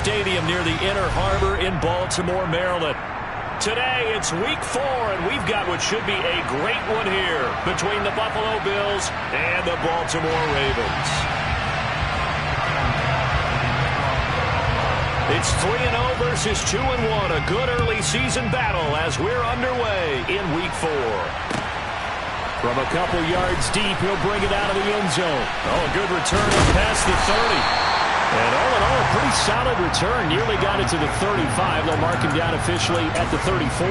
Stadium near the Inner Harbor in Baltimore, Maryland. Today, it's week 4, and we've got what should be a great one here between the Buffalo Bills and the Baltimore Ravens. It's 3-0 versus 2-1, a good early season battle as we're underway in week 4. From a couple yards deep, he'll bring it out of the end zone. Oh, a good return past the 30. And all in all, a pretty solid return. Nearly got it to the 35. They'll mark him down officially at the 34.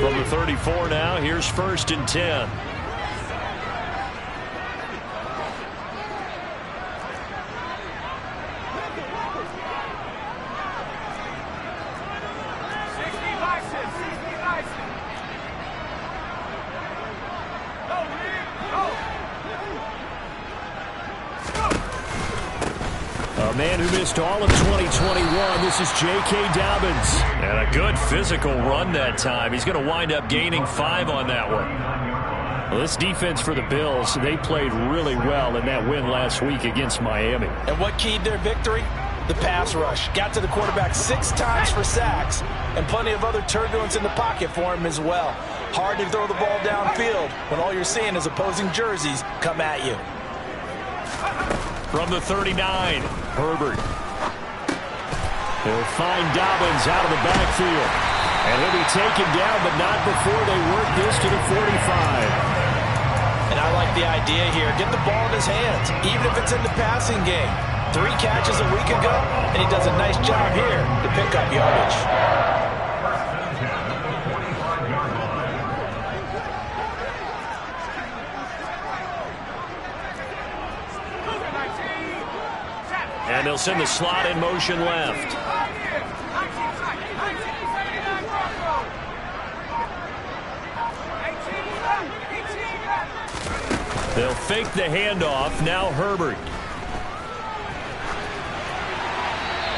From the 34 now, here's 1st and 10. Man who missed all of 2021. This is J.K. Dobbins. And a good physical run that time. He's going to wind up gaining 5 on that one. Well, this defense for the Bills, they played really well in that win last week against Miami. And what keyed their victory? The pass rush. Got to the quarterback 6 times for sacks, and plenty of other turbulence in the pocket for him as well. Hard to throw the ball downfield when all you're seeing is opposing jerseys come at you. From the 39, Herbert. He'll find Dobbins out of the backfield. And he'll be taken down, but not before they work this to the 45. And I like the idea here. Get the ball in his hands, even if it's in the passing game. 3 catches a week ago, and he does a nice job here to pick up yardage. And they'll send the slot in motion left. They'll fake the handoff. Now Herbert.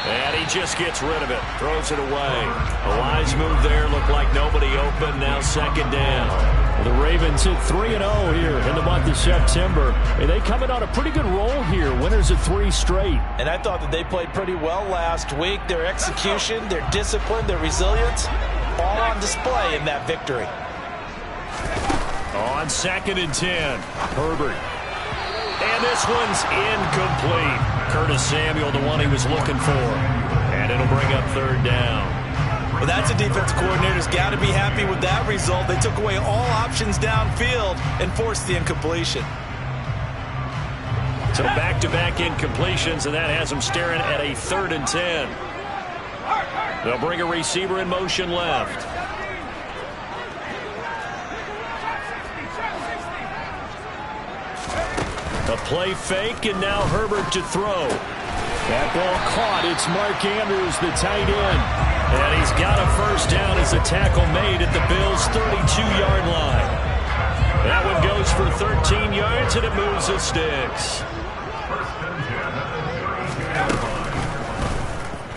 And he just gets rid of it. Throws it away. A wise move there. Looked like nobody open. Now 2nd down. The Ravens hit 3-0 here in the month of September. And they come in on a pretty good roll here. Winners of 3 straight. And I thought that they played pretty well last week. Their execution, their discipline, their resilience, all on display in that victory. On 2nd and 10, Herbert. And this one's incomplete. Curtis Samuel, the one he was looking for. And it'll bring up 3rd down. Well, that's a defense coordinator's got to be happy with that result. They took away all options downfield and forced the incompletion. So back-to-back incompletions, and that has them staring at a 3rd and 10. They'll bring a receiver in motion left. A play fake, and now Herbert to throw. That ball caught. It's Mark Andrews, the tight end. And he's got a 1st down as a tackle made at the Bills' 32-yard line. That one goes for 13 yards, and it moves the sticks.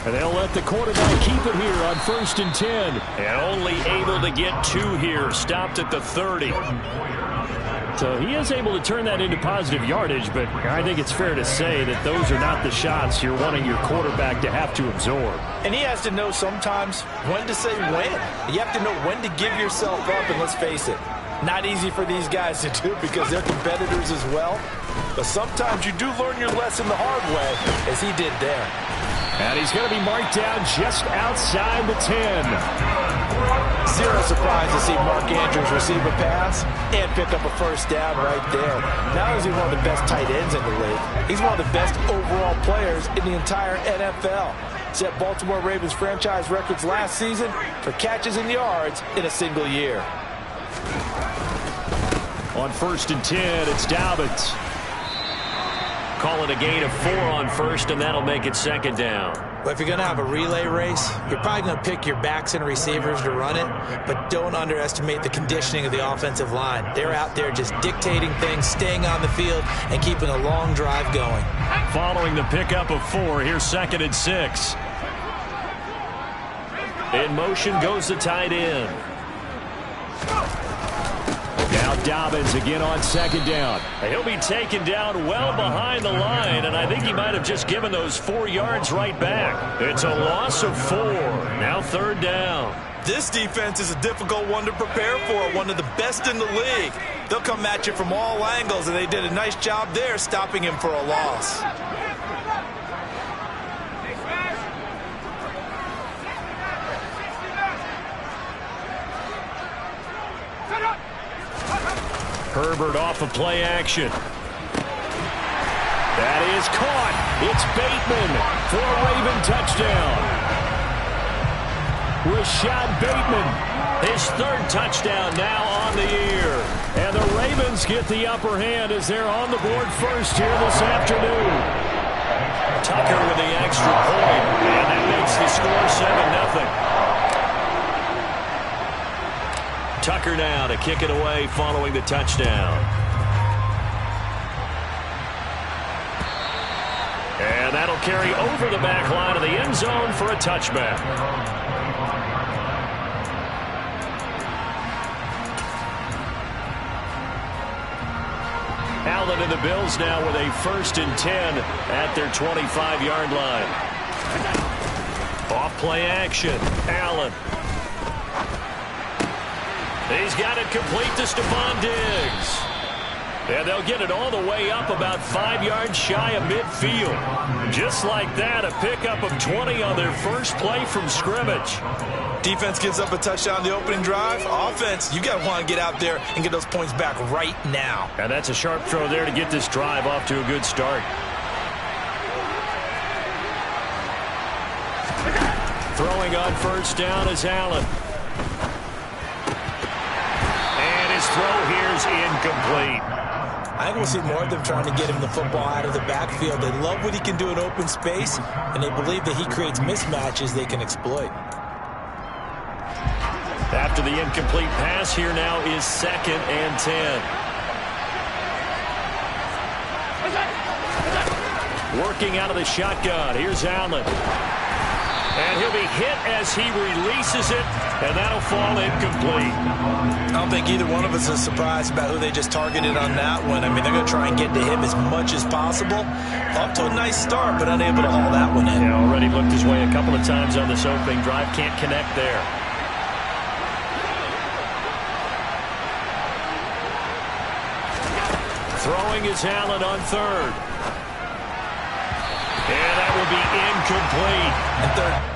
And they'll let the quarterback keep it here on 1st and 10. And only able to get 2 here. Stopped at the 30. So he is able to turn that into positive yardage, but I think it's fair to say that those are not the shots you're wanting your quarterback to have to absorb. And he has to know sometimes when to say when. You have to know when to give yourself up, and let's face it, not easy for these guys to do because they're competitors as well. But sometimes you do learn your lesson the hard way, as he did there. And he's going to be marked down just outside the 10. Zero surprise to see Mark Andrews receive a pass and pick up a 1st down right there. Not only is he one of the best tight ends in the league, he's one of the best overall players in the entire NFL. Set Baltimore Ravens franchise records last season for catches and yards in a single year. On 1st and 10, it's Dobbins. Call it a gain of 4 on 1st, and that'll make it 2nd down. Well, if you're going to have a relay race, you're probably going to pick your backs and receivers to run it, but don't underestimate the conditioning of the offensive line. They're out there just dictating things, staying on the field, and keeping a long drive going. Following the pickup of 4, here's 2nd and 6. In motion goes the tight end. Now Dobbins again on second down. He'll be taken down well behind the line, and I think he might have just given those 4 yards right back. It's a loss of 4. Now third down. This defense is a difficult one to prepare for, one of the best in the league. They'll come at you from all angles, and they did a nice job there stopping him for a loss. Herbert off of play action. That is caught. It's Bateman for a Raven touchdown. Rashad Bateman, his 3rd touchdown now on the year. And the Ravens get the upper hand as they're on the board first here this afternoon. Tucker with the extra point, and that makes the score 7-0. Tucker now to kick it away following the touchdown. And that'll carry over the back line of the end zone for a touchback. Allen and the Bills now with a 1st and 10 at their 25-yard line. Off play action. Allen. He's got it complete to Stephon Diggs. And they'll get it all the way up about 5 yards shy of midfield. Just like that, a pickup of 20 on their first play from scrimmage. Defense gives up a touchdown the opening drive. Offense, you got to want to get out there and get those points back right now. And that's a sharp throw there to get this drive off to a good start. Throwing on first down is Allen. Throw here's incomplete. I think we'll see more of them trying to get him the football out of the backfield. They love what he can do in open space, and they believe that he creates mismatches they can exploit. After the incomplete pass, here now is 2nd and 10. Working out of the shotgun. Here's Allen. And he'll be hit as he releases it, and that'll fall incomplete. I don't think either one of us is surprised about who they just targeted on that one. I mean, they're going to try and get to him as much as possible. Off to a nice start, but unable to haul that one in. Yeah, already looked his way a couple of times on this opening drive. Can't connect there. Throwing is Allen on 3rd. And that will be incomplete. And 3rd.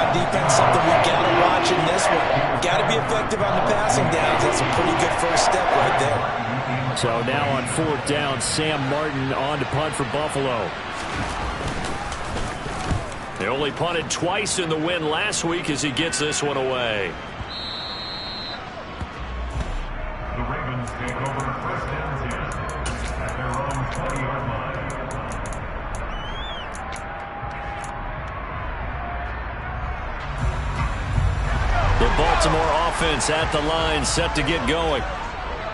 Defense, something we got to watch in this one. Got to be effective on the passing downs. That's a pretty good first step right there. So now on 4th down, Sam Martin on to punt for Buffalo. They only punted twice in the win last week as he gets this one away. The Ravens take over 1st and 10 at their own 20-yard line. The Baltimore offense at the line, set to get going.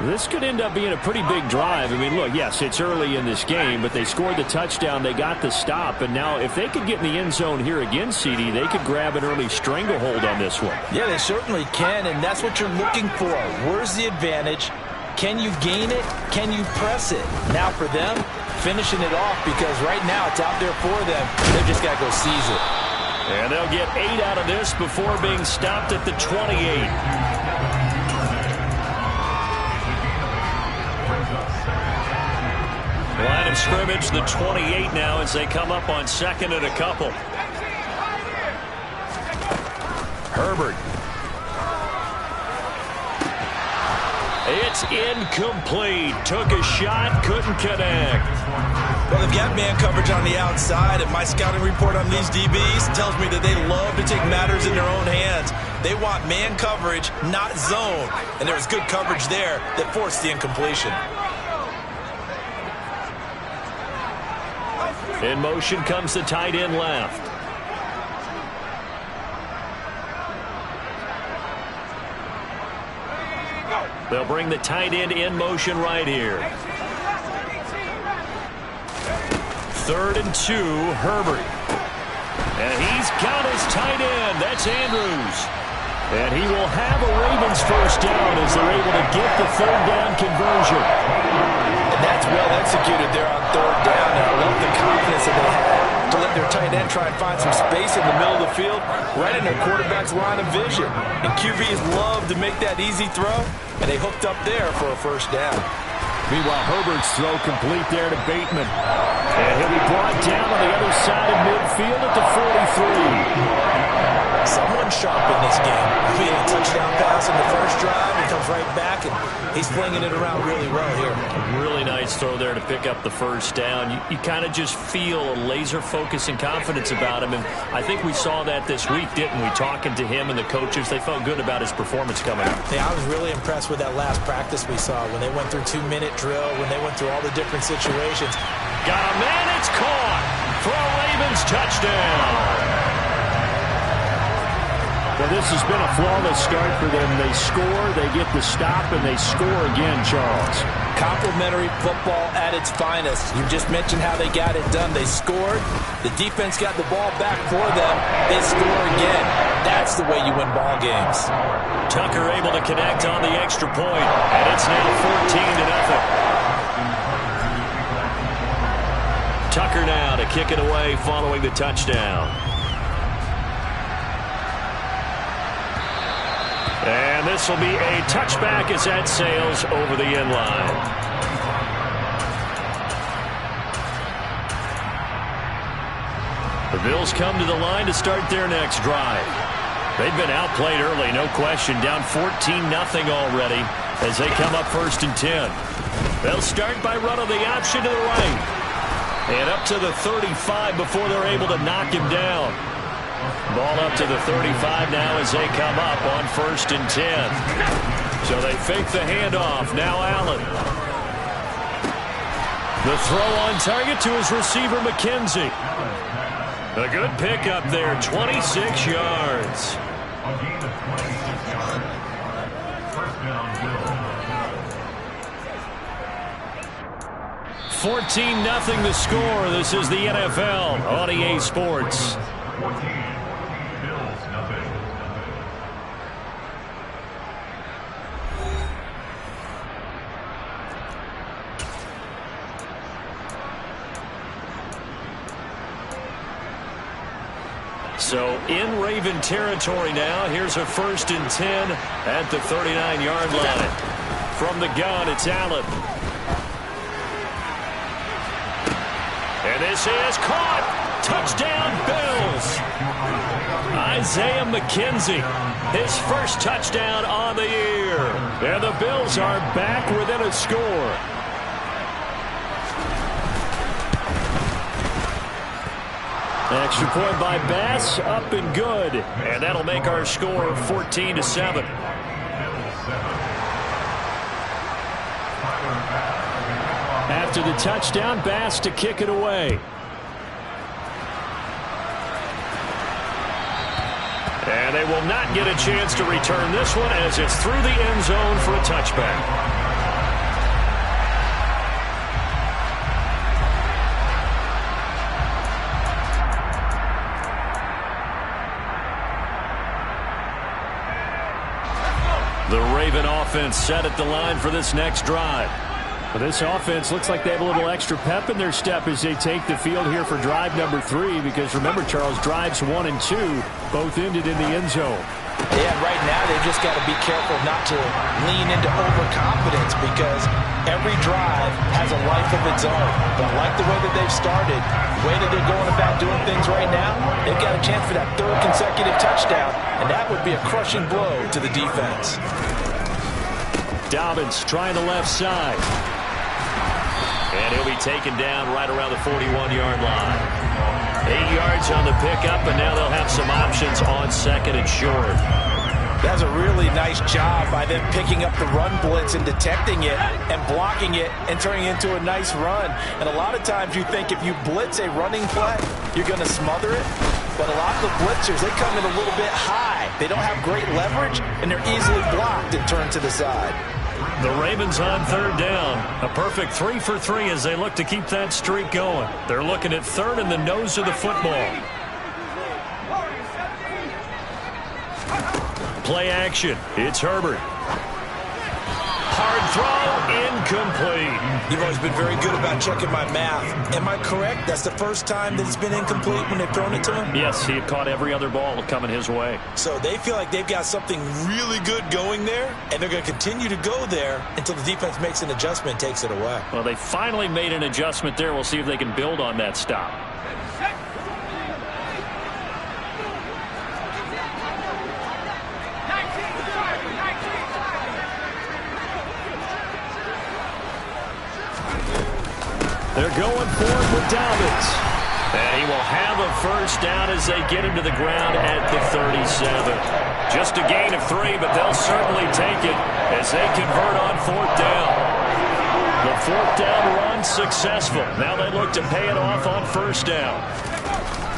This could end up being a pretty big drive. I mean, look, yes, it's early in this game, but they scored the touchdown, they got the stop, and now if they could get in the end zone here again, CD, they could grab an early stranglehold on this one. Yeah, they certainly can, and that's what you're looking for. Where's the advantage? Can you gain it? Can you press it? Now for them, finishing it off, because right now it's out there for them. They've just got to go seize it. And they'll get 8 out of this before being stopped at the 28. scrimmage, the 28 now as they come up on 2nd and a couple. Herbert. It's incomplete. Took a shot, couldn't connect. Well, they've got man coverage on the outside, and my scouting report on these DBs tells me that they love to take matters in their own hands. They want man coverage, not zone. And there was good coverage there that forced the incompletion. In motion comes the tight end left. They'll bring the tight end in motion right here. 3rd and 2, Herbert. And he's got his tight end. That's Andrews. And he will have a Ravens first down as they're able to get the 3rd down conversion. And that's well executed there on 3rd down. And I love the confidence that they had to let their tight end try and find some space in the middle of the field, right in their quarterback's line of vision. And QBs love to make that easy throw, and they hooked up there for a first down. Meanwhile, Herbert's throw complete there to Bateman. And he'll be brought down on the other side of midfield at the 43. Someone sharp in this game. He had a touchdown pass in the first drive. He comes right back, and he's flinging it around really well here. A really nice throw there to pick up the first down. You kind of just feel a laser focus and confidence about him, and I think we saw that this week, didn't we? Talking to him and the coaches, they felt good about his performance coming out. Yeah, I was really impressed with that last practice we saw when they went through 2-minute drill, when they went through all the different situations. Got a man, it's caught for a Ravens touchdown. Well, this has been a flawless start for them. They score, they get the stop, and they score again, Charles. Complimentary football at its finest. You just mentioned how they got it done. They scored. The defense got the ball back for them. They score again. That's the way you win ball games. Tucker able to connect on the extra point, and it's now 14-0. Tucker now to kick it away following the touchdown. And this will be a touchback as that sails over the end line. The Bills come to the line to start their next drive. They've been outplayed early, no question, down 14-0 already as they come up 1st and 10. They'll start by running the option to the right. And up to the 35 before they're able to knock him down. Ball up to the 35 now as they come up on 1st and 10. So they fake the handoff. Now Allen. The throw on target to his receiver, McKenzie. A good pickup there, 26 yards. A gain of 26 yards. First down, Bills. 14-0 the score. This is the NFL on EA Sports. 14. Bills, nothing. So in Raven territory now. Here's a 1st and 10 at the 39-yard line. From the gun, it's Allen. And this is caught. Touchdown, Bills. Isaiah McKenzie, his first touchdown on the year. And the Bills are back within a score. Extra point by Bass, up and good. And that'll make our score 14-7. After the touchdown, Bass to kick it away. And they will not get a chance to return this one as it's through the end zone for a touchback. The Raven offense set at the line for this next drive. Well, this offense looks like they have a little extra pep in their step as they take the field here for drive number 3, because remember, Charles, drives 1 and 2 both ended in the end zone. Yeah, right now they've just got to be careful not to lean into overconfidence because every drive has a life of its own. But I like the way that they've started, the way that they're going about doing things right now, they've got a chance for that third consecutive touchdown, and that would be a crushing blow to the defense. Dobbins trying the left side. And he'll be taken down right around the 41-yard line. 8 yards on the pickup, and now they'll have some options on second and short. That's a really nice job by them picking up the run blitz and detecting it and blocking it and turning it into a nice run. And a lot of times you think if you blitz a running play, you're going to smother it. But a lot of the blitzers, they come in a little bit high. They don't have great leverage, and they're easily blocked and turned to the side. The Ravens on third down. A perfect 3 for 3 as they look to keep that streak going. They're looking at third in the nose of the football. Play action. It's Herbert. Hard throw, incomplete. You've always been very good about checking my math. Am I correct? That's the first time that it's been incomplete when they've thrown it to him? Yes, he had caught every other ball coming his way. So they feel like they've got something really good going there, and they're going to continue to go there until the defense makes an adjustment and takes it away. Well, they finally made an adjustment there. We'll see if they can build on that stop. They're going for it with Dobbins. And he will have a first down as they get him to the ground at the 37. Just a gain of 3, but they'll certainly take it as they convert on fourth down. The fourth down run successful. Now they look to pay it off on first down.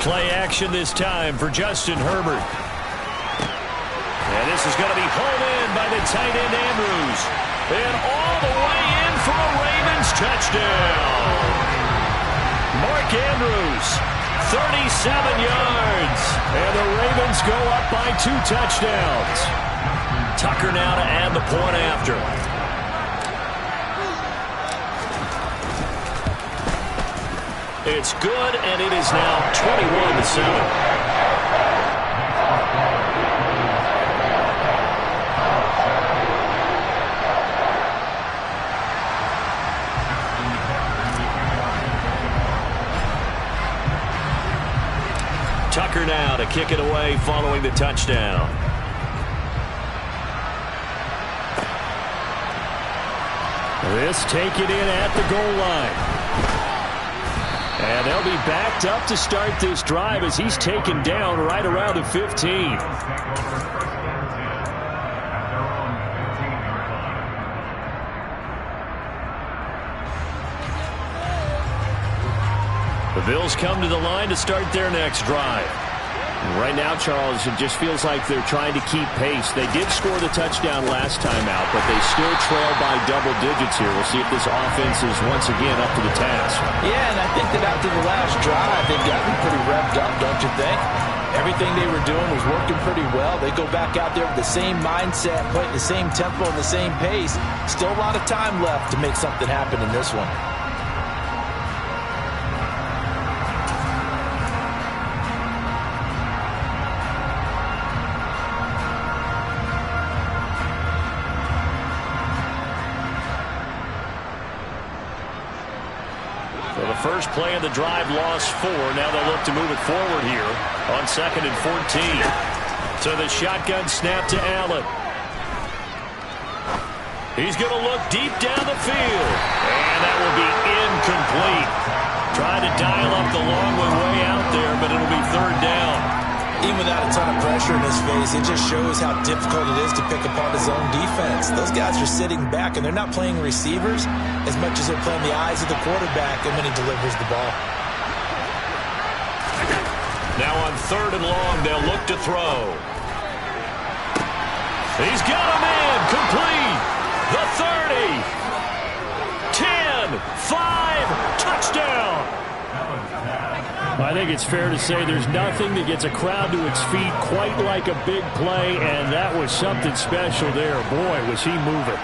Play action this time for Justin Herbert. And this is going to be hauled in by the tight end Andrews. And all the way in for a Ravens touchdown. Mark Andrews, 37 yards. And the Ravens go up by 2 touchdowns. Tucker now to add the point after. It's good, and it is now 21-7. Tucker now to kick it away following the touchdown. This take it in at the goal line. And they'll be backed up to start this drive as he's taken down right around the 15. The Bills come to the line to start their next drive. Right now, Charles, it just feels like they're trying to keep pace. They did score the touchdown last time out, but they still trail by double digits here. We'll see if this offense is once again up to the task. Yeah, and I think that after the last drive, they've gotten pretty revved up, don't you think? Everything they were doing was working pretty well. They go back out there with the same mindset, playing the same tempo and the same pace. Still a lot of time left to make something happen in this one. First play of the drive, lost 4. Now they'll look to move it forward here on 2nd and 14. So the shotgun snap to Allen. He's going to look deep down the field. And that will be incomplete. Trying to dial up the long way out there, but it'll be third down. Even without a ton of pressure in his face, it just shows how difficult it is to pick apart his own defense. Those guys are sitting back, and they're not playing receivers as much as they're playing the eyes of the quarterback and when he delivers the ball. Now on 3rd and long, they'll look to throw. He's got him in, complete. The 30. 10, 5, touchdown. I think it's fair to say there's nothing that gets a crowd to its feet quite like a big play, and that was something special there. Boy, was he moving.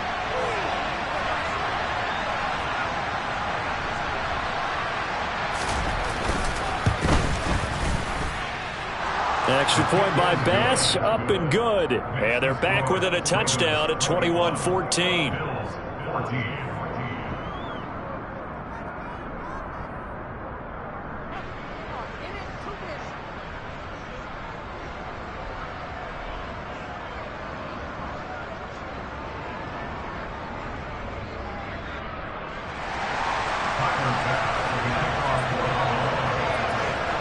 Extra point by Bass, up and good. And they're back within a touchdown at 21-14.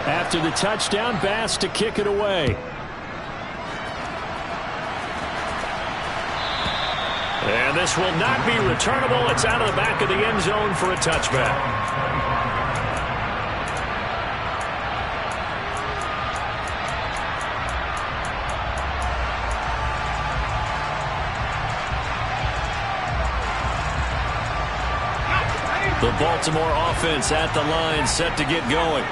After the touchdown, Bass to kick it away. And this will not be returnable. It's out of the back of the end zone for a touchback. The Baltimore offense at the line, set to get going.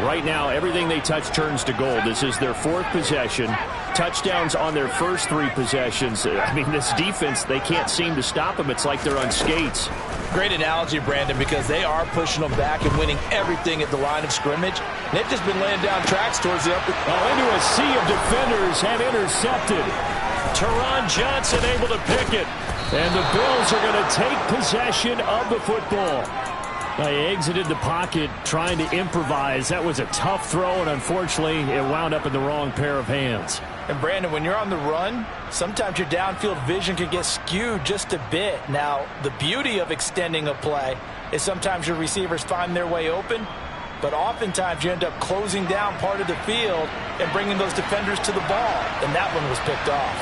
Right now, everything they touch turns to gold. This is their 4th possession. Touchdowns on their first 3 possessions. I mean, this defense, they can't seem to stop them. It's like they're on skates. Great analogy, Brandon, because they are pushing them back and winning everything at the line of scrimmage. They've just been laying down tracks towards the upper. Into a sea of defenders have intercepted. Teron Johnson able to pick it. And the Bills are going to take possession of the football. They exited the pocket trying to improvise. That was a tough throw, and unfortunately, it wound up in the wrong pair of hands. And Brandon, when you're on the run, sometimes your downfield vision can get skewed just a bit. Now, the beauty of extending a play is sometimes your receivers find their way open, but oftentimes you end up closing down part of the field and bringing those defenders to the ball, and that one was picked off.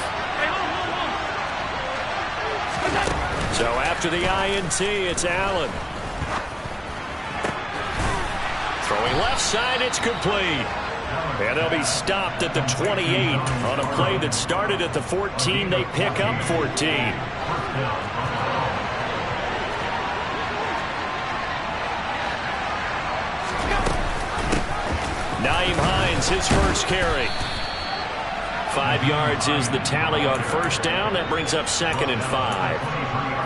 So after the INT, it's Allen. Throwing left side, it's complete. And they'll be stopped at the 28 on a play that started at the 14. They pick up 14. Nyheim Hines, his first carry. 5 yards is the tally on first down. That brings up 2nd and 5.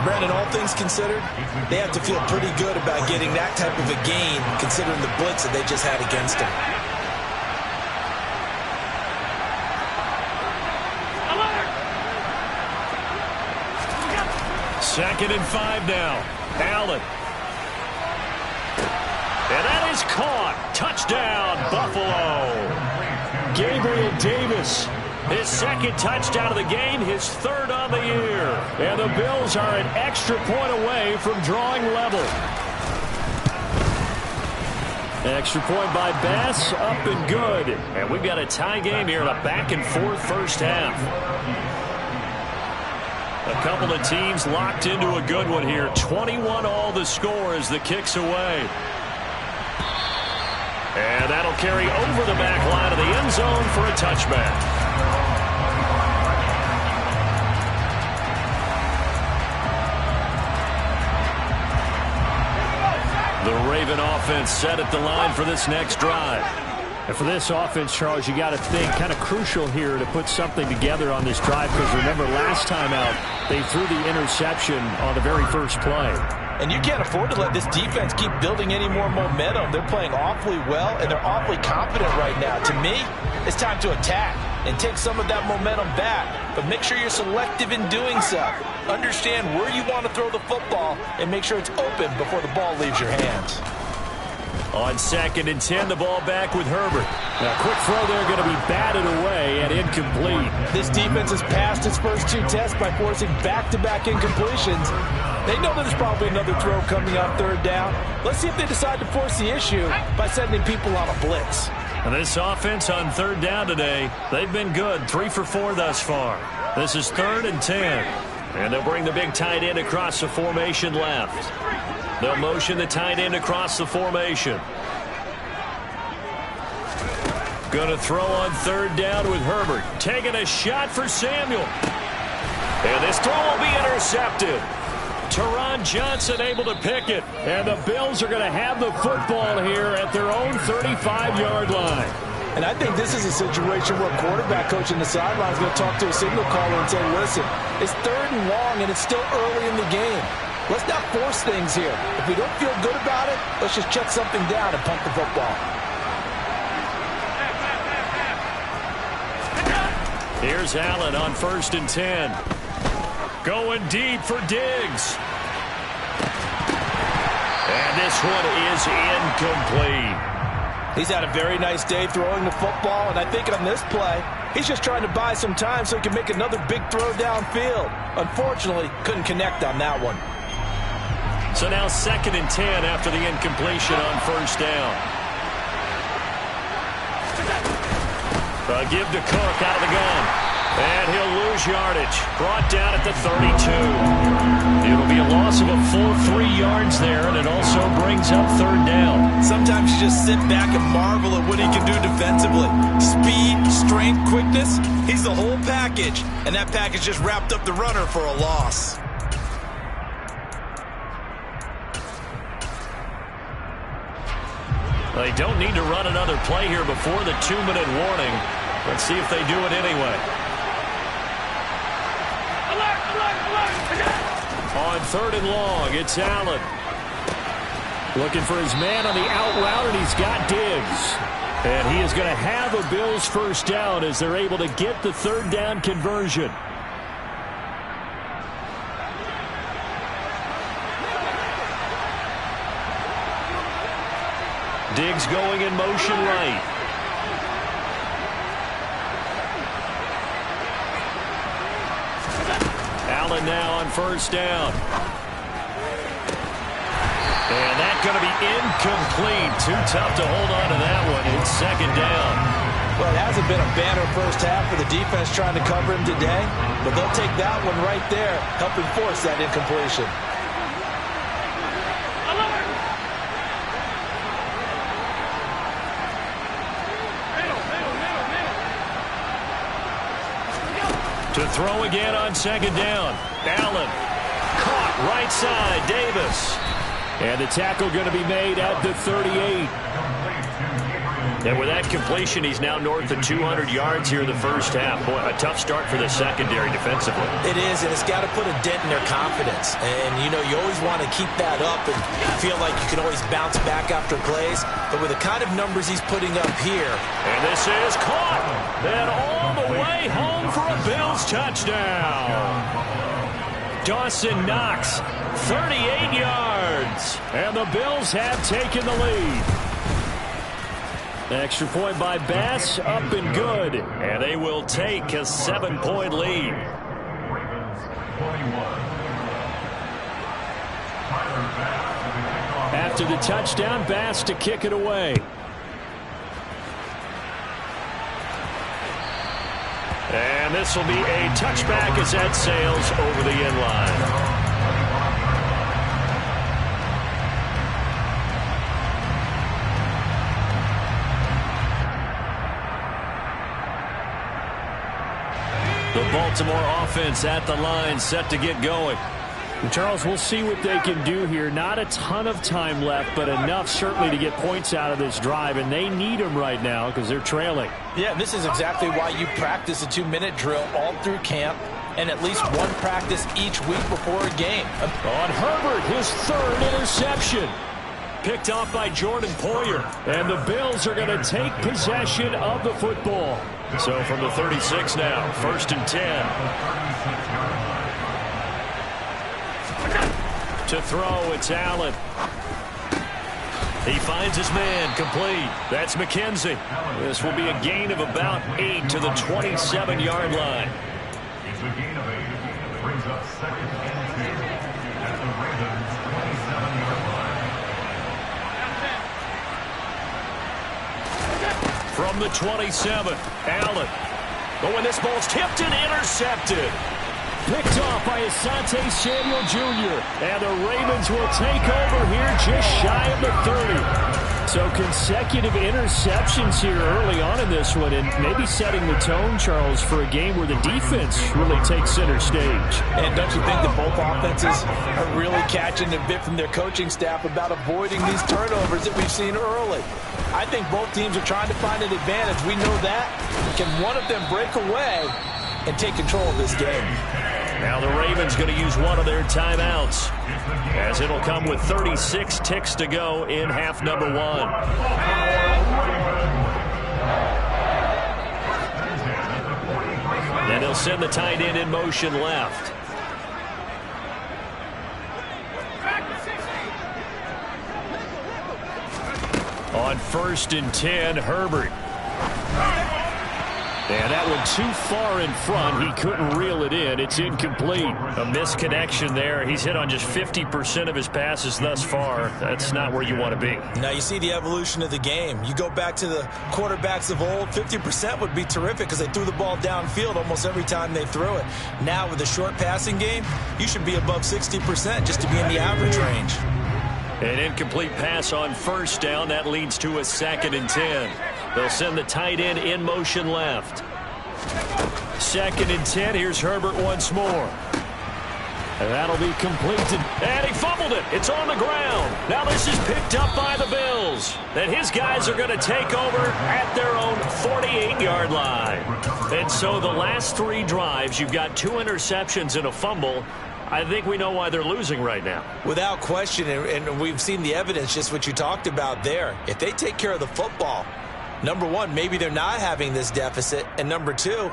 Brandon, all things considered, they have to feel pretty good about getting that type of a gain, considering the blitz that they just had against them. Second and 5 now. Allen. And that is caught. Touchdown, Buffalo. Gabriel Davis. His 2nd touchdown of the game, his 3rd on the year. And the Bills are an extra point away from drawing level. Extra point by Bass, up and good. And we've got a tie game here in a back-and-forth first half. A couple of teams locked into a good one here. 21 all the score as the kick's away. And that'll carry over the back line of the end zone for a touchback. The Raven offense set at the line for this next drive. And for this offense, Charles, you got to think kind of crucial here to put something together on this drive, because remember last time out they threw the interception on the very first play. And you can't afford to let this defense keep building any more momentum. They're playing awfully well, and they're awfully confident right now. To me, it's time to attack and take some of that momentum back, but make sure you're selective in doing so. Understand where you want to throw the football and make sure it's open before the ball leaves your hands. On 2nd and 10, the ball back with Herbert. Now, quick throw there, going to be batted away and incomplete. This defense has passed its first 2 tests by forcing back-to-back incompletions. They know that there's probably another throw coming on 3rd down. Let's see if they decide to force the issue by sending people on a blitz. And this offense on 3rd down today, they've been good. 3 for 4 thus far. This is 3rd and 10. And they'll bring the big tight end across the formation left. They'll motion the tight end across the formation. Going to throw on 3rd down with Herbert. Taking a shot for Samuel. And this throw will be intercepted. Teron Johnson able to pick it. And the Bills are going to have the football here at their own 35-yard line. And I think this is a situation where a quarterback coach in the sideline is going to talk to a signal caller and say, listen, it's 3rd and long and it's still early in the game. Let's not force things here. If we don't feel good about it, let's just check something down and punt the football. Here's Allen on 1st and 10. Going deep for Diggs. And this one is incomplete. He's had a very nice day throwing the football, and I think on this play, he's just trying to buy some time so he can make another big throw downfield. Unfortunately, couldn't connect on that one. So now 2nd and 10 after the incompletion on 1st down. A give to Cook out of the gun. And he'll lose yardage. Brought down at the 32. It'll be a loss of a full 3 yards there, and it also brings up 3rd down. Sometimes you just sit back and marvel at what he can do defensively. Speed, strength, quickness, he's the whole package. And that package just wrapped up the runner for a loss. They don't need to run another play here before the 2-minute warning. Let's see if they do it anyway. On 3rd and long, it's Allen. Looking for his man on the out route, and he's got Diggs. And he is going to have a Bills 1st down as they're able to get the 3rd down conversion. Diggs going in motion right. Allen now on 1st down. And that's going to be incomplete. Too tough to hold on to that one. It's 2nd down. Well, it hasn't been a banner first half for the defense trying to cover him today, but they'll take that one right there, helping force that incompletion. To throw again on 2nd down. Allen caught right side. Davis. And the tackle going to be made at the 38. And with that completion, he's now north of 200 yards here in the 1st half. Boy, a tough start for the secondary defensively. It is, and it's got to put a dent in their confidence. And, you know, you always want to keep that up and feel like you can always bounce back after plays. But with the kind of numbers he's putting up here. And this is caught. And all the way home for a Bills touchdown. Dawson Knox, 38 yards. And the Bills have taken the lead. Extra point by Bass, up and good. And they will take a 7-point lead. After the touchdown, Bass to kick it away. And this will be a touchback as that sails over the end line. The Baltimore offense at the line, set to get going. And Charles, we'll see what they can do here. Not a ton of time left, but enough certainly to get points out of this drive, and they need them right now because they're trailing. Yeah, this is exactly why you practice a 2-minute drill all through camp and at least one practice each week before a game. On Herbert, his 3rd interception. Picked off by Jordan Poyer. And the Bills are going to take possession of the football. So from the 36 now, 1st and 10. To throw, it's Allen. He finds his man, complete. That's McKenzie. This will be a gain of about 8 to the 27-yard line. It's a gain of 8. Brings up 2nd and 2 at the Ravens 27-yard line. From the 27, Allen. Oh, and this ball's tipped and intercepted. Picked off by Asante Samuel Jr. And the Ravens will take over here just shy of the 30. So consecutive interceptions here early on in this one, and maybe setting the tone, Charles, for a game where the defense really takes center stage. And don't you think that both offenses are really catching a bit from their coaching staff about avoiding these turnovers that we've seen early? I think both teams are trying to find an advantage. We know that. Can one of them break away and take control of this game? Now the Ravens going to use one of their timeouts, as it'll come with 36 ticks to go in half number 1. And he'll send the tight end in motion left. On 1st and 10, Herbert. And that one too far in front. He couldn't reel it in. It's incomplete. A misconnection there. He's hit on just 50% of his passes thus far. That's not where you want to be. Now you see the evolution of the game. You go back to the quarterbacks of old, 50% would be terrific because they threw the ball downfield almost every time they threw it. Now with the short passing game, you should be above 60% just to be in the average range. An incomplete pass on 1st down. That leads to a 2nd and 10. They'll send the tight end in motion left. 2nd and 10. Here's Herbert once more. And that'll be completed. And he fumbled it. It's on the ground. Now this is picked up by the Bills. And his guys are going to take over at their own 48-yard line. And so the last 3 drives, you've got 2 interceptions and a fumble. I think we know why they're losing right now. Without question, and we've seen the evidence, just what you talked about there. If they take care of the football, number one, maybe they're not having this deficit, and number 2,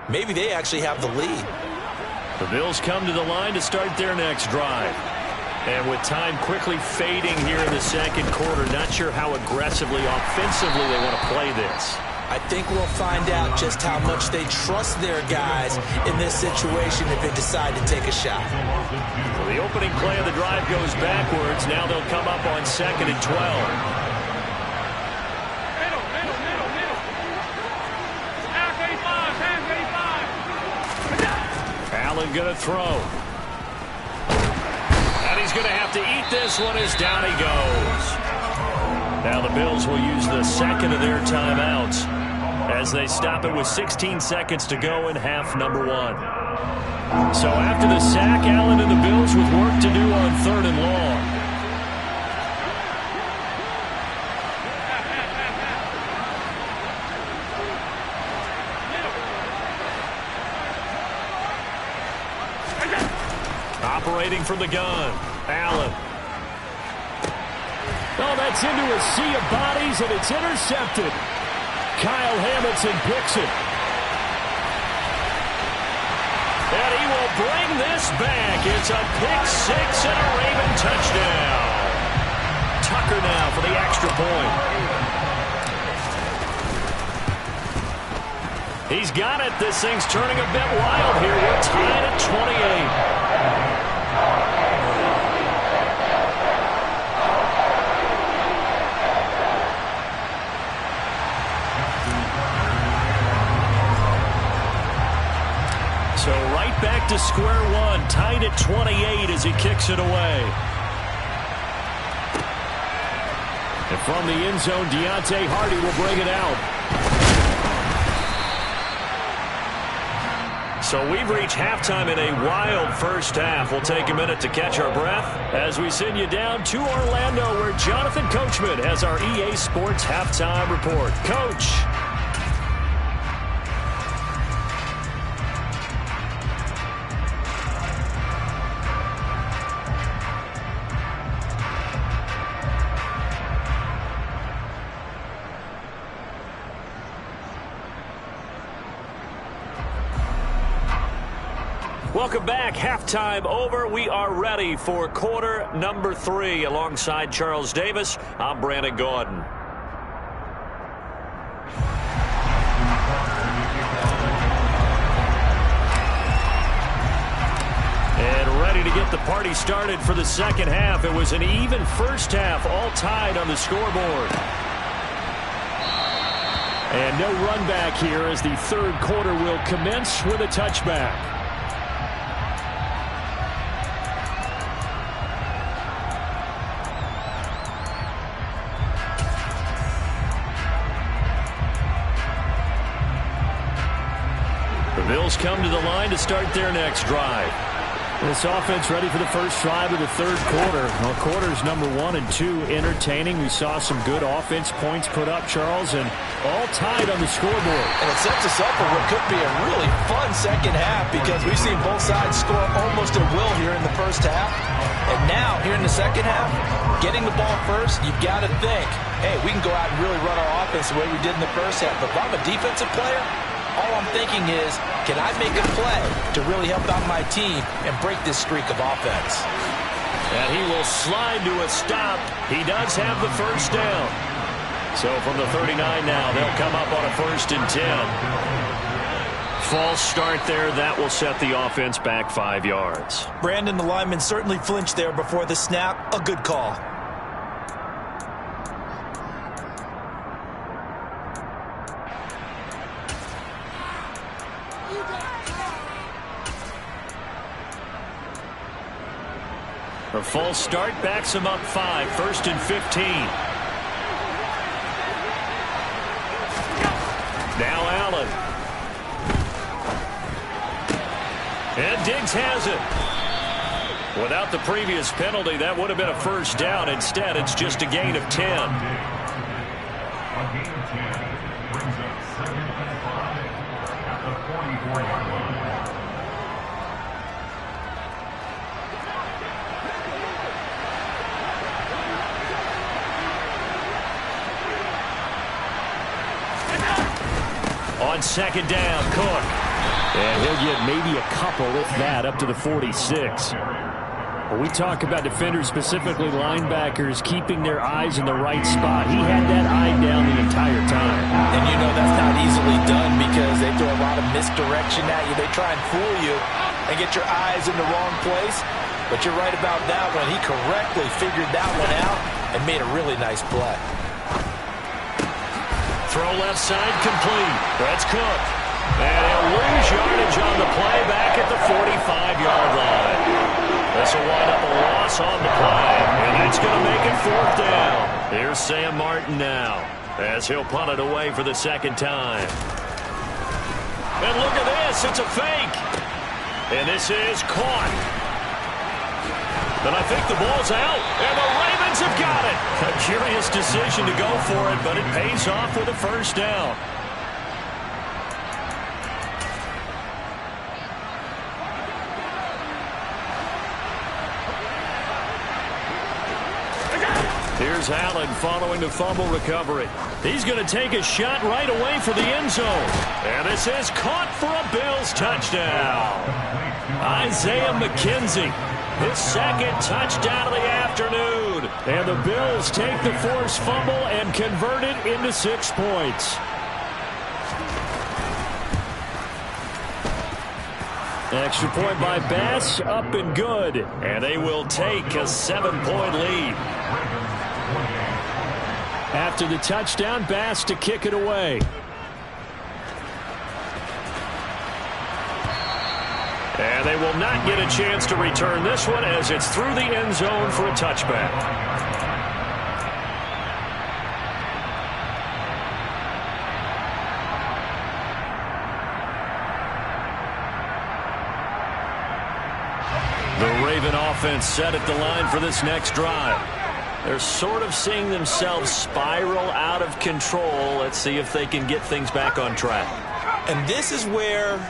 maybe they actually have the lead. The Bills come to the line to start their next drive. And with time quickly fading here in the 2nd quarter, not sure how aggressively, offensively they want to play this. I think we'll find out just how much they trust their guys in this situation if they decide to take a shot. So the opening play of the drive goes backwards. Now they'll come up on 2nd and 12. Allen going to throw. And he's going to have to eat this one as down he goes. Now the Bills will use the 2nd of their timeouts as they stop it with 16 seconds to go in half number 1. So after the sack, Allen and the Bills with work to do on 3rd and long. Operating from the gun, Allen. Oh, that's into a sea of bodies, and it's intercepted. Kyle Hamilton picks it. And he will bring this back. It's a pick 6 and a Raven touchdown. Tucker now for the extra point. He's got it. This thing's turning a bit wild here. We're tied at 28. So right back to square one, tied at 28 as he kicks it away. And from the end zone, Deontay Hardy will bring it out. So we've reached halftime in a wild first half. We'll take a minute to catch our breath as we send you down to Orlando, where Jonathan Coachman has our EA Sports halftime report. Coach. Welcome back. Halftime over. We are ready for quarter number 3. Alongside Charles Davis, I'm Brandon Gaudin. And ready to get the party started for the second half. It was an even first half, all tied on the scoreboard. And no run back here as the third quarter will commence with a touchback. The Bills come to the line to start their next drive. This offense ready for the first drive of the third quarter. Well, quarters number 1 and 2 entertaining. We saw some good offense points put up, Charles, and all tied on the scoreboard. And it sets us up for what could be a really fun second half because we've seen both sides score almost at will here in the first half. And now, here in the second half, getting the ball first, you've got to think, hey, we can go out and really run our offense the way we did in the first half. But if I'm a defensive player, All I'm thinking is, can I make a play to really help out my team and break this streak of offense? And he will slide to a stop. He does have the first down. So from the 39 now, they'll come up on a 1st and 10. False start there. That will set the offense back 5 yards. Brandon, the lineman certainly flinched there before the snap. A good call. A false start backs him up 5, 1st and 15. Now Allen. And Diggs has it. Without the previous penalty, that would have been a first down. Instead, it's just a gain of 10. A gain of 10 brings up 2nd and 5 at the 44-yard line. On 2nd down, Cook. And he'll get maybe a couple, if that, up to the 46. When we talk about defenders, specifically linebackers, keeping their eyes in the right spot, he had that eye down the entire time. And you know that's not easily done because they throw a lot of misdirection at you. They try and fool you and get your eyes in the wrong place. But you're right about that one. He correctly figured that one out and made a really nice play. Throw left side complete. That's Cook. And he'll lose yardage on the play back at the 45-yard line. This will wind up a loss on the play. And that's going to make it 4th down. Here's Sam Martin now as he'll punt it away for the 2nd time. And look at this. It's a fake. And this is caught. And I think the ball's out, and the Ravens have got it. A curious decision to go for it, but it pays off with a first down. Here's Allen following the fumble recovery. He's going to take a shot right away for the end zone. And this is caught for a Bills touchdown. Isaiah McKenzie. His 2nd touchdown of the afternoon. And the Bills take the forced fumble and convert it into 6 points. Extra point by Bass, up and good. And they will take a 7-point lead. After the touchdown, Bass to kick it away. And they will not get a chance to return this one as it's through the end zone for a touchback. The Raven offense set at the line for this next drive. They're sort of seeing themselves spiral out of control. Let's see if they can get things back on track. And this is where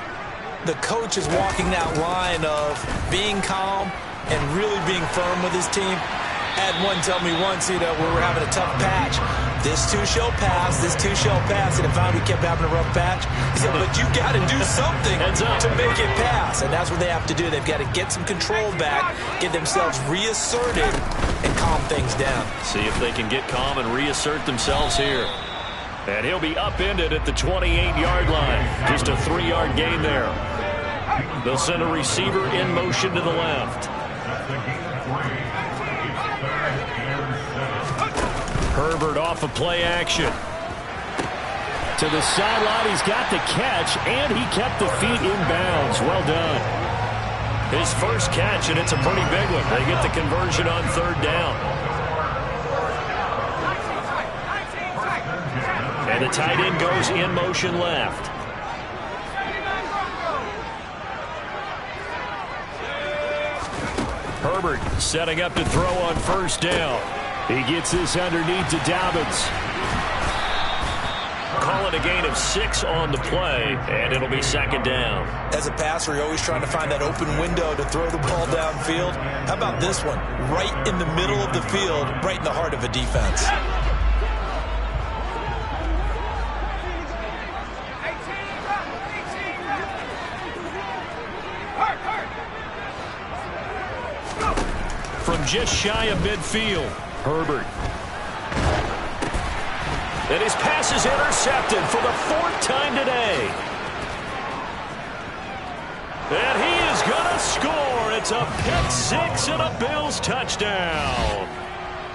the coach is walking that line of being calm and really being firm with his team. I had one tell me once, we were having a tough patch. This too shall pass, this too shall pass. And if we kept having a rough patch, he said, but you got to do something to make it pass. And that's what they have to do. They've got to get some control back, get themselves reasserted, and calm things down. See if they can get calm and reassert themselves here. And he'll be upended at the 28-yard line. Just a 3-yard gain there. They'll send a receiver in motion to the left. Herbert off of play action. To the sideline, he's got the catch, and he kept the feet in bounds. Well done. His first catch, and it's a pretty big one. They get the conversion on 3rd down. And the tight end goes in motion left. Herbert setting up to throw on 1st down. He gets this underneath to Dobbins. Call it a gain of 6 on the play, and it'll be 2nd down. As a passer, you're always trying to find that open window to throw the ball downfield. How about this one? Right in the middle of the field, right in the heart of a defense. from just shy of midfield. Herbert. And his pass is intercepted for the 4th time today. And he is going to score. It's a pick 6 and a Bills touchdown.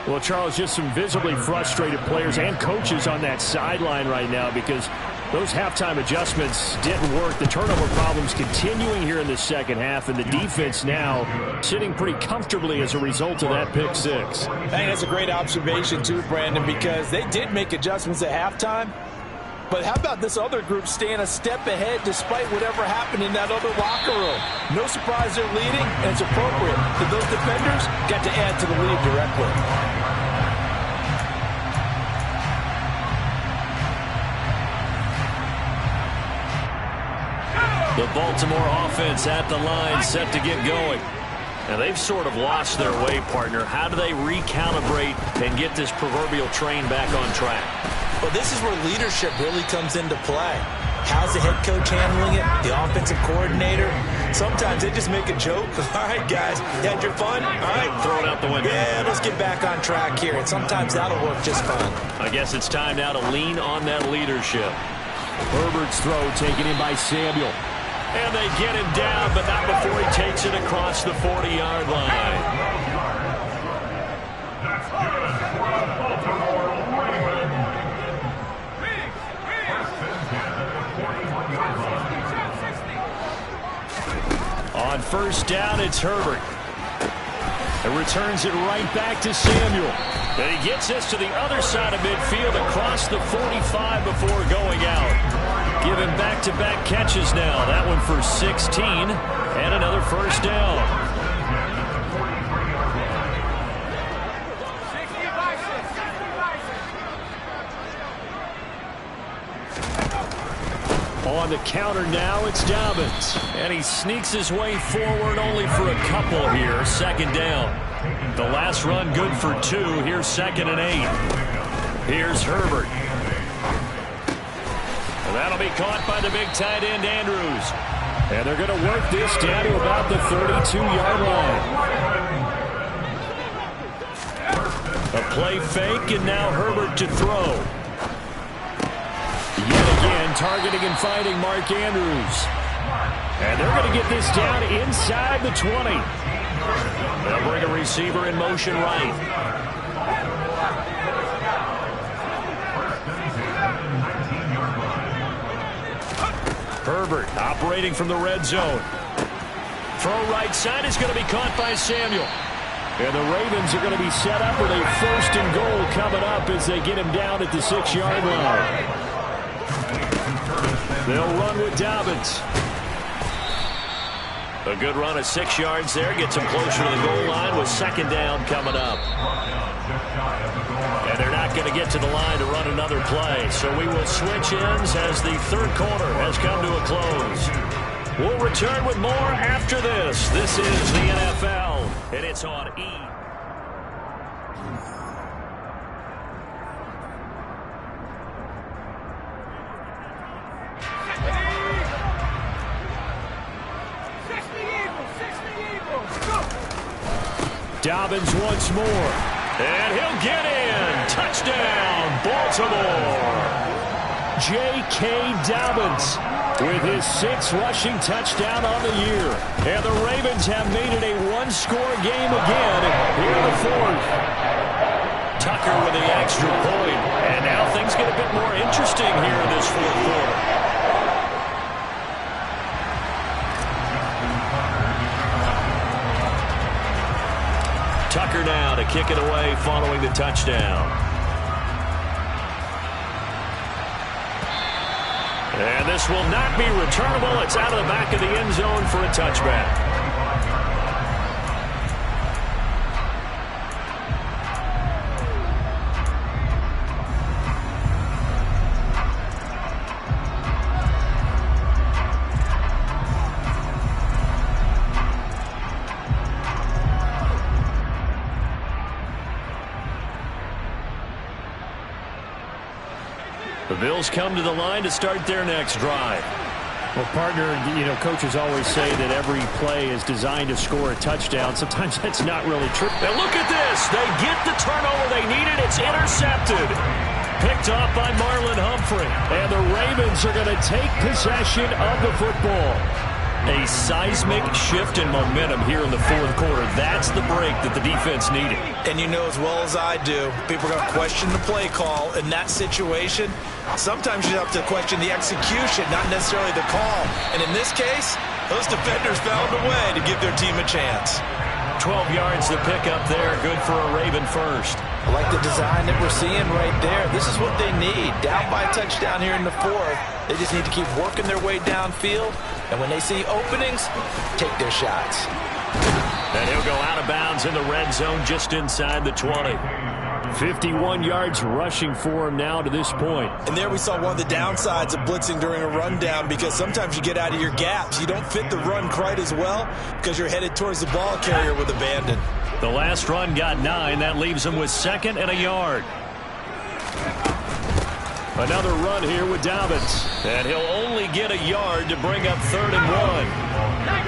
Well, Charles, just some visibly frustrated players and coaches on that sideline right now because those halftime adjustments didn't work. The turnover problems continuing here in the second half, and the defense now sitting pretty comfortably as a result of that pick 6. I think that's a great observation too, Brandon, because they did make adjustments at halftime. But how about this other group staying a step ahead despite whatever happened in that other locker room? No surprise they're leading, and it's appropriate that those defenders got to add to the lead directly. The Baltimore offense at the line set to get going. And they've sort of lost their way, partner. How do they recalibrate and get this proverbial train back on track? Well, this is where leadership really comes into play. How's the head coach handling it? The offensive coordinator? Sometimes they just make a joke. All right, guys, you had your fun? All right, throw it out the window. Yeah, let's get back on track here. And sometimes that'll work just fine. I guess it's time now to lean on that leadership. Herbert's throw taken in by Samuel. And they get him down, but not before he takes it across the 40-yard line. That's good for the Baltimore Ravens. On first down, it's Herbert. And returns it right back to Samuel. And he gets us to the other side of midfield across the 45 before going out. Given back-to-back catches now. That one for 16 and another first down. On the counter now, it's Dobbins. And he sneaks his way forward only for a couple here. Second down. The last run good for 2. Here's 2nd and 8. Here's Herbert. And that'll be caught by the big tight end, Andrews. And they're going to work this down to about the 32-yard line. A play fake, and now Herbert to throw. Yet again, targeting and finding Mark Andrews. And they're going to get this down inside the 20. They'll bring a receiver in motion right. Herbert operating from the red zone. Throw right side is going to be caught by Samuel. And the Ravens are going to be set up with a 1st and goal coming up as they get him down at the 6-yard line. They'll run with Dobbins. A good run of 6 yards there. Gets him closer to the goal line with 2nd down coming up. And they're not going to get to the line to run another play. So we will switch ends as the 3rd quarter has come to a close. We'll return with more after this. This is the NFL, and it's on E! Dobbins once more. And he'll get in. Touchdown, Baltimore. J.K. Dobbins with his 6th rushing touchdown on the year. And the Ravens have made it a one-score game again here in the 4th. Tucker with the extra point. And now things get a bit more interesting here in this 4th quarter. Tucker now to kick it away following the touchdown. And this will not be returnable. It's out of the back of the end zone for a touchback. The Bills come to the line to start their next drive. Well, partner, coaches always say that every play is designed to score a touchdown. Sometimes that's not really true. Now look at this. They get the turnover they needed. It's intercepted. Picked off by Marlon Humphrey. And the Ravens are going to take possession of the football. A seismic shift in momentum here in the fourth quarter. That's the break that the defense needed. And you know as well as I do, people are going to question the play call in that situation. Sometimes you have to question the execution, not necessarily the call. And in this case, those defenders found a way to give their team a chance. 12 yards to pick up there. Good for a Raven first. I like the design that we're seeing right there. This is what they need. Down by a touchdown here in the fourth. They just need to keep working their way downfield. And when they see openings, take their shots. And he'll go out of bounds in the red zone just inside the 20. 51 yards rushing for him now to this point. And there we saw one of the downsides of blitzing during a rundown, because sometimes you get out of your gaps. You don't fit the run quite as well because you're headed towards the ball carrier with abandon. The last run got 9. That leaves him with 2nd and a yard. Another run here with Dobbins. And he'll only get a yard to bring up 3rd and 1.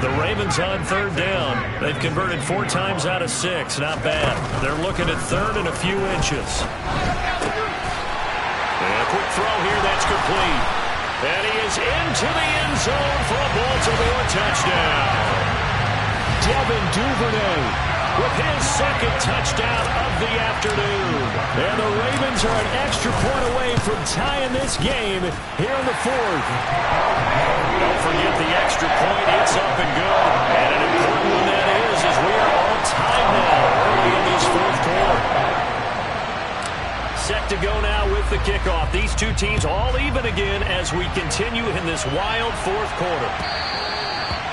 The Ravens on 3rd down. They've converted 4 times out of 6. Not bad. They're looking at 3rd and a few inches. And a quick throw here. That's complete. And he is into the end zone for a Baltimore touchdown. Devin Duvernay with his 2nd touchdown of the afternoon. And the Ravens are an extra point away from tying this game here in the 4th. Don't forget the extra point. It's up and good. And an important one that is, as we are all tied now early in this 4th quarter. Set to go now with the kickoff. These two teams all even again as we continue in this wild 4th quarter.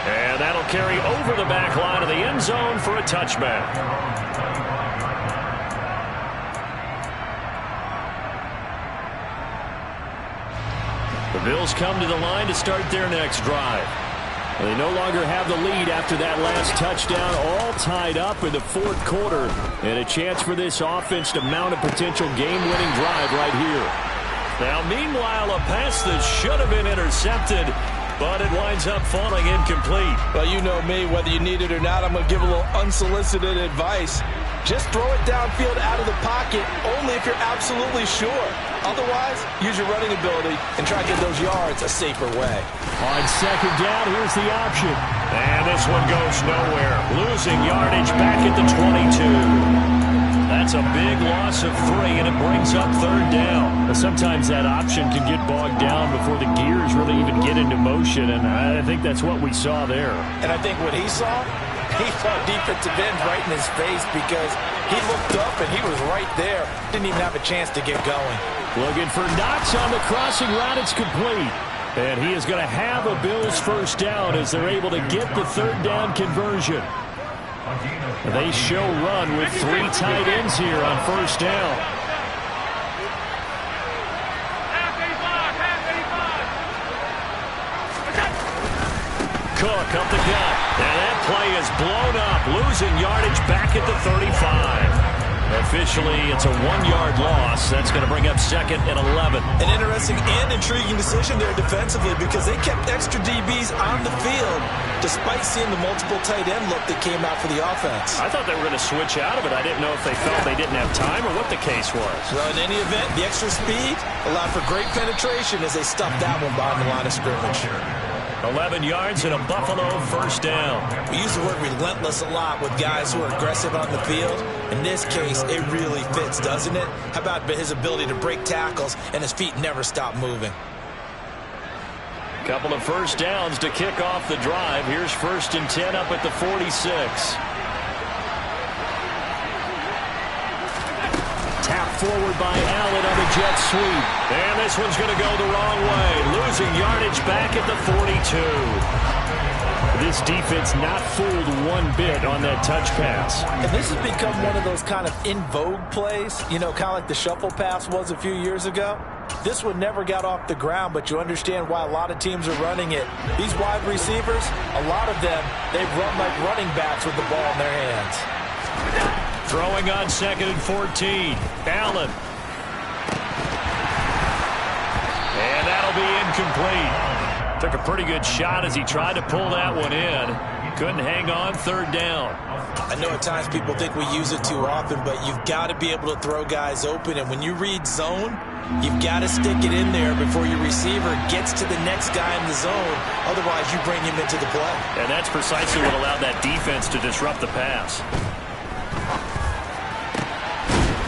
And that'll carry over the back line of the end zone for a touchback. The Bills come to the line to start their next drive. They no longer have the lead after that last touchdown, all tied up in the 4th quarter. And a chance for this offense to mount a potential game-winning drive right here. Now, meanwhile, a pass that should have been intercepted, but it winds up falling incomplete. Well, you know me, whether you need it or not, I'm going to give a little unsolicited advice. Just throw it downfield out of the pocket, only if you're absolutely sure. Otherwise, use your running ability and try to get those yards a safer way. On 2nd down, here's the option. And this one goes nowhere. Losing yardage back at the 22. That's a big loss of 3, and it brings up 3rd down. Sometimes that option can get bogged down before the gears really even get into motion, and I think that's what we saw there. And I think what he saw defensive end right in his face, because he looked up and he was right there. Didn't even have a chance to get going. Looking for Knox on the crossing route. It's complete. And he is going to have a Bills 1st down as they're able to get the 3rd down conversion. They show run with 3 tight ends here on 1st down. Cook up the gut. And that play is blown up. Losing yardage back at the 35. Officially, it's a 1-yard loss. That's going to bring up 2nd and 11. An interesting and intriguing decision there defensively, because they kept extra DBs on the field despite seeing the multiple tight end look that came out for the offense. I thought they were going to switch out of it. I didn't know if they felt they didn't have time or what the case was. Well, in any event, the extra speed allowed for great penetration as they stuffed that one behind the line of scrimmage. 11 yards and a Buffalo 1st down. We use the word relentless a lot with guys who are aggressive on the field. In this case, it really fits, doesn't it? How about his ability to break tackles and his feet never stop moving? Couple of 1st downs to kick off the drive. Here's 1st and 10 up at the 46. Tap forward by Allen on the jet sweep. And this one's going to go the wrong way. Losing yardage back at the 42. This defense not fooled one bit on that touch pass. And this has become one of those kind of in vogue plays, kind of like the shuffle pass was a few years ago. This one never got off the ground, but you understand why a lot of teams are running it. These wide receivers, a lot of them, they've run like running backs with the ball in their hands. Throwing on 2nd and 14. Allen. And that'll be incomplete. Took a pretty good shot as he tried to pull that one in. Couldn't hang on, third down. I know at times people think we use it too often, but you've got to be able to throw guys open. And when you read zone, you've got to stick it in there before your receiver gets to the next guy in the zone. Otherwise, you bring him into the play. And that's precisely what allowed that defense to disrupt the pass.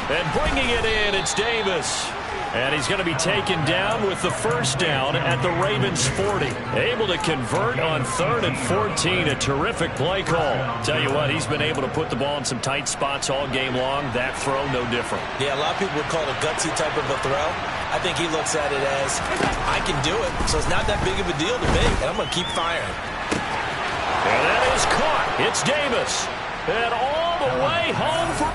And bringing it in, it's Davis. And he's going to be taken down with the first down at the Ravens 40. Able to convert on 3rd and 14. A terrific play call. Tell you what, he's been able to put the ball in some tight spots all game long. That throw, no different. Yeah, a lot of people would call it a gutsy type of a throw. I think he looks at it as, I can do it, so it's not that big of a deal to me, and I'm going to keep firing. And that is caught. It's Davis. And all the way home for...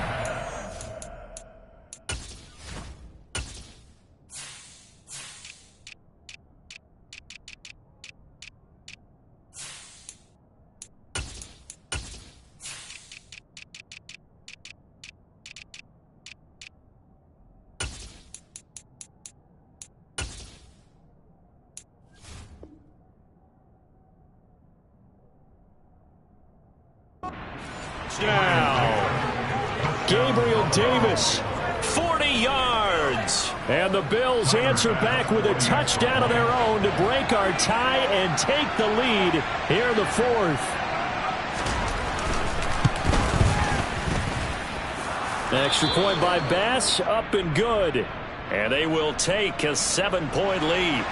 Now, Gabriel Davis, 40 yards. And the Bills answer back with a touchdown of their own to break our tie and take the lead here in the 4th. Extra point by Bass, up and good. And they will take a 7-point lead.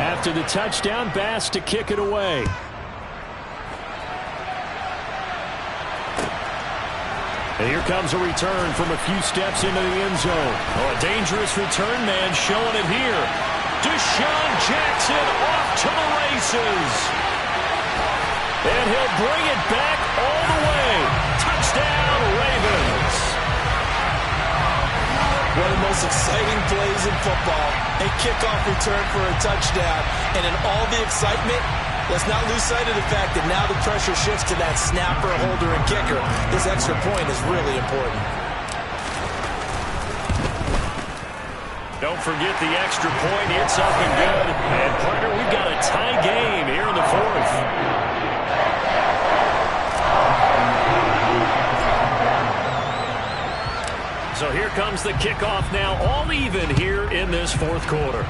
After the touchdown, Bass to kick it away. And here comes a return from a few steps into the end zone. Oh, a dangerous return man showing it here. Deshaun Jackson off to the races. And he'll bring it back all the way. Touchdown, Ravens. One of the most exciting plays in football. A kickoff return for a touchdown. And in all the excitement, let's not lose sight of the fact that now the pressure shifts to that snapper, holder, and kicker. This extra point is really important. Don't forget the extra point. It's up and good. And, partner, we've got a tie game here in the 4th. So here comes the kickoff now, all even here in this 4th quarter.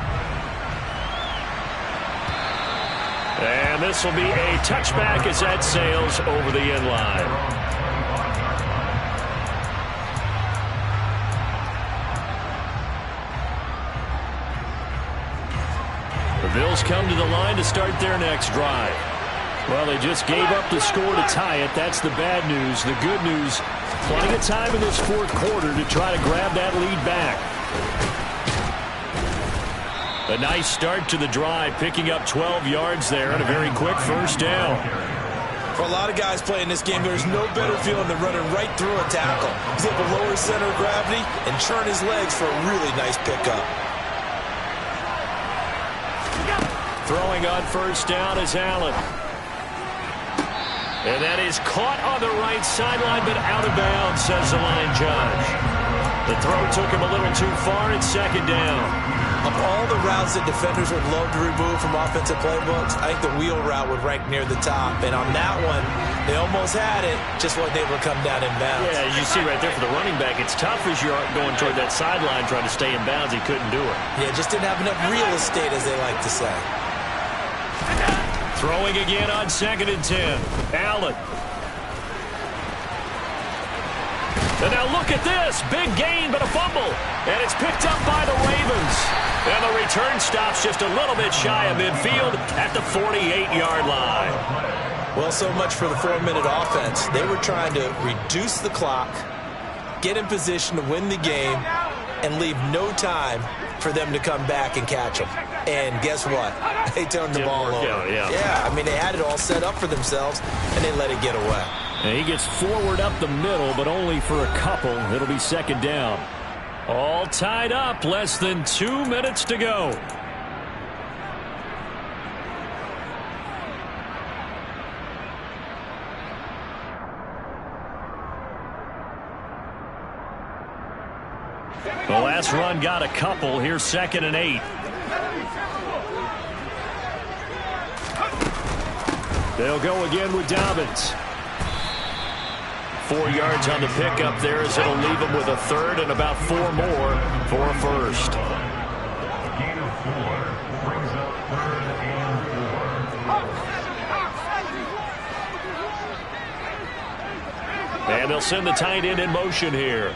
And this will be a touchback as that sails over the end line. The Bills come to the line to start their next drive. Well, they just gave up the score to tie it. That's the bad news. The good news, plenty of time in this 4th quarter to try to grab that lead back. A nice start to the drive, picking up 12 yards there and a very quick first down. For a lot of guys playing this game, there's no better feeling than running right through a tackle. He's able to lower his center of gravity and turn his legs for a really nice pickup. Throwing on first down is Allen. And that is caught on the right sideline, but out of bounds, says the line judge. The throw took him a little too far. It's 2nd down. Of all the routes that defenders would love to remove from offensive playbooks, I think the wheel route would rank near the top. And on that one, they almost had it, just wasn't able to come down in bounds. Yeah, you see right there for the running back, it's tough as you're going toward that sideline trying to stay in bounds. He couldn't do it. Yeah, just didn't have enough real estate, as they like to say. Throwing again on 2nd and 10. Allen. And now look at this. Big gain, but a fumble. And it's picked up by the Ravens. And the return stops just a little bit shy of midfield at the 48-yard line. Well, so much for the 4-minute offense. They were trying to reduce the clock, get in position to win the game, and leave no time for them to come back and catch them. And guess what? They turned the ball over. Yeah, I mean, they had it all set up for themselves, and they let it get away. And he gets forward up the middle, but only for a couple. It'll be 2nd down. All tied up, less than 2 minutes to go. The last run got a couple. Here's 2nd and 8. They'll go again with Dobbins. 4 yards on the pickup there, as it'll leave him with a third and about 4 more for a first. Gain of 4 brings up 3rd and 4. And they'll send the tight end in motion here.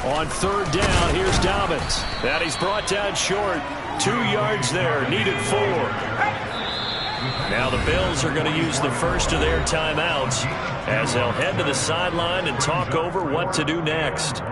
On 3rd down, here's Dobbins. And he's brought down short. 2 yards there, needed 4. Now the Bills are going to use the first of their timeouts as they'll head to the sideline and talk over what to do next.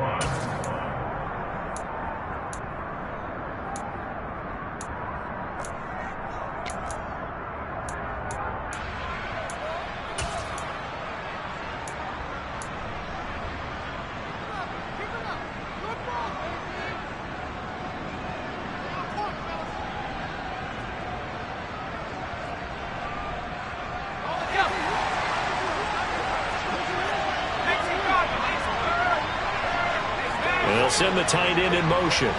They'll send the tight end in motion.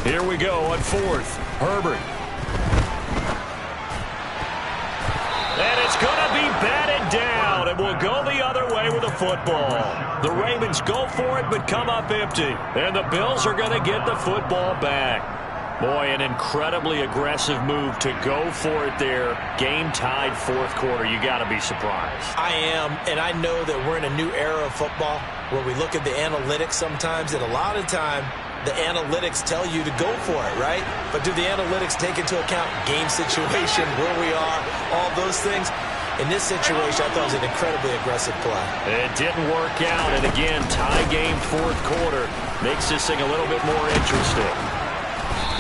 Here we go on 4th. Herbert. And it's going to be batted down, and will go the other way with the football. The Ravens go for it, but come up empty. And the Bills are going to get the football back. Boy, an incredibly aggressive move to go for it there. Game tied 4th quarter. You got to be surprised. I am, and I know that we're in a new era of football where we look at the analytics sometimes, and a lot of time the analytics tell you to go for it, right? But do the analytics take into account game situation, where we are, all those things? In this situation, I thought it was an incredibly aggressive play. It didn't work out, and again, tie game 4th quarter makes this thing a little bit more interesting.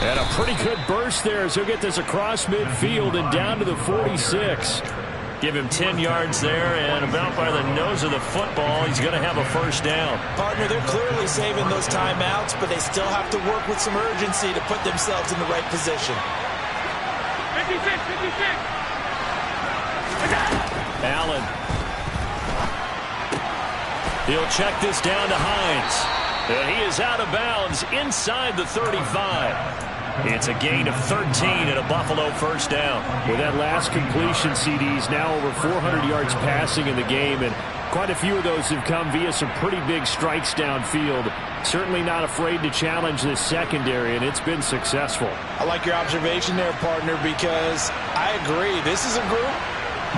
And a pretty good burst there as he'll get this across midfield and down to the 46. Give him 10 yards there, and about by the nose of the football, he's going to have a first down. Partner, they're clearly saving those timeouts, but they still have to work with some urgency to put themselves in the right position. 56, 56. Allen. He'll check this down to Hines. And he is out of bounds inside the 35. It's a gain of 13 and a Buffalo first down. With that last completion, CD's now over 400 yards passing in the game, and quite a few of those have come via some pretty big strikes downfield. Certainly not afraid to challenge this secondary, and it's been successful. I like your observation there, partner, because I agree. This is a group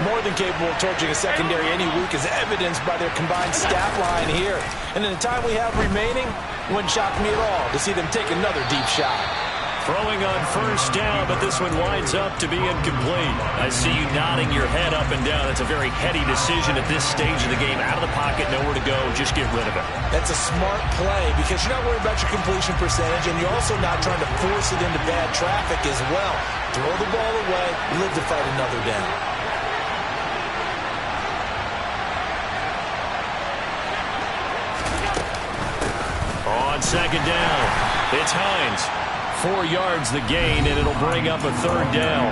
more than capable of torching a secondary any week, as evidenced by their combined stat line here. And in the time we have remaining, it wouldn't shock me at all to see them take another deep shot. Throwing on first down, but this one winds up to be incomplete. I see you nodding your head up and down. It's a very heady decision at this stage of the game. Out of the pocket, nowhere to go. Just get rid of it. That's a smart play because you're not worried about your completion percentage, and you're also not trying to force it into bad traffic as well. Throw the ball away, live to fight another down. On second down, it's Hines. 4 yards the gain, and it'll bring up a third down.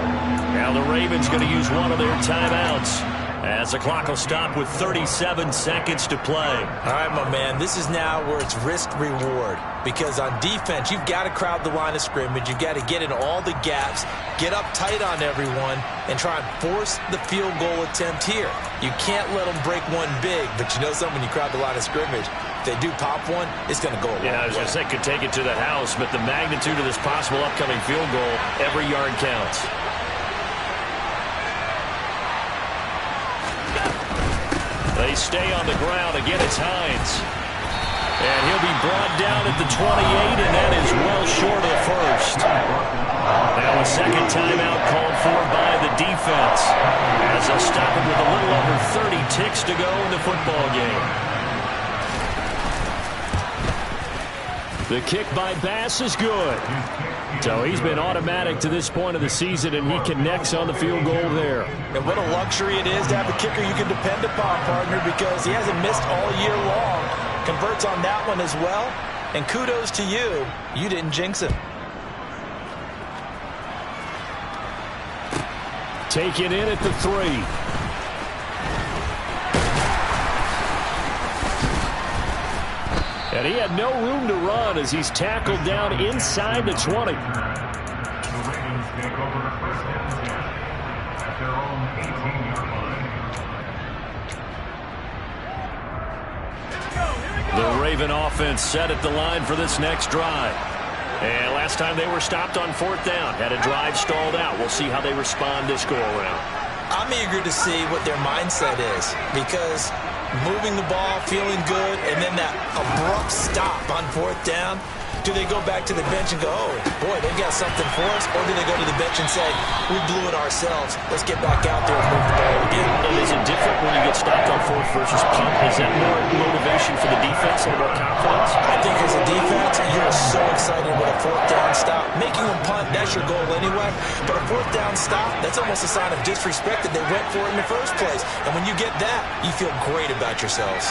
Now the Ravens going to use one of their timeouts as the clock will stop with 37 seconds to play. All right, my man, this is now where it's risk-reward, because on defense, you've got to crowd the line of scrimmage. You've got to get in all the gaps, get up tight on everyone, and try and force the field goal attempt here. You can't let them break one big, but you know something, when you crowd the line of scrimmage, if they do pop one, it's going to go a long way. Yeah, I was going to say could take it to the house, but the magnitude of this possible upcoming field goal, every yard counts. They stay on the ground. Again, it's Hines. And he'll be brought down at the 28, and that is well short of the first. Now a second timeout called for by the defense, as they'll stop it with a little over 30 ticks to go in the football game. The kick by Bass is good. So he's been automatic to this point of the season, and he connects on the field goal there. And what a luxury it is to have a kicker you can depend upon, partner, because he hasn't missed all year long. Converts on that one as well, And kudos to you. You didn't jinx him. Taken in at the 3. And he had no room to run as he's tackled down inside the 20. The Ravens take over first and 10 at their own 18-yard line. The Raven offense set at the line for this next drive. And last time they were stopped on 4th down, had a drive stalled out. We'll see how they respond this go-around. I'm eager to see what their mindset is, because moving the ball, feeling good, and then that abrupt stop on 4th down. Do they go back to the bench and go, oh, boy, they've got something for us? Or do they go to the bench and say, we blew it ourselves. Let's get back out there and move the ball again. And is it different when you get stopped on 4th versus punt? Is that more motivation for the defense and more confidence? I think as a defense, you're so excited with a 4th down stop. Making them punt, that's your goal anyway. But a 4th down stop, that's almost a sign of disrespect that they went for it in the first place. And when you get that, you feel great about yourselves.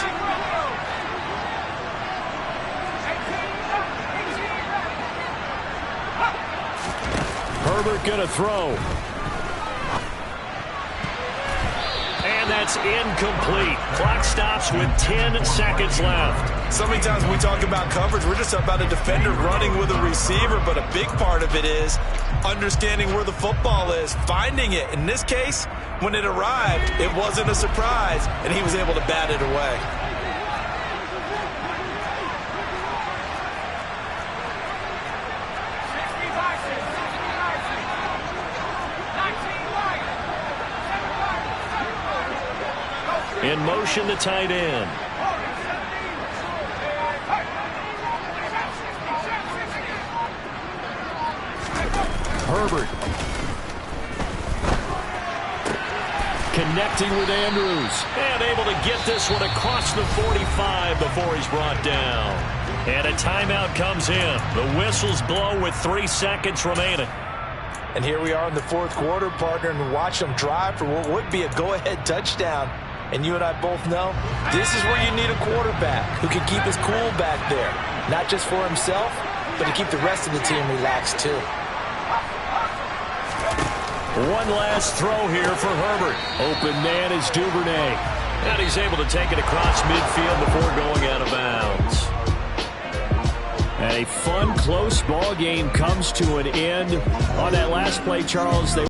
Herbert going to throw. And that's incomplete. Clock stops with 10 seconds left. So many times when we talk about coverage, we're just about a defender running with a receiver, but a big part of it is understanding where the football is, finding it. In this case, when it arrived, it wasn't a surprise, and he was able to bat it away. In motion, the tight end. Herbert. Connecting with Andrews. And able to get this one across the 45 before he's brought down. And a timeout comes in. The whistles blow with 3 seconds remaining. And here we are in the 4th quarter, partner, and watch them drive for what would be a go-ahead touchdown. And you and I both know this is where you need a quarterback who can keep his cool back there. Not just for himself, but to keep the rest of the team relaxed too. One last throw here for Herbert. Open man is Duvernay. And he's able to take it across midfield before going out of bounds. And a fun, close ball game comes to an end on that last play, Charles.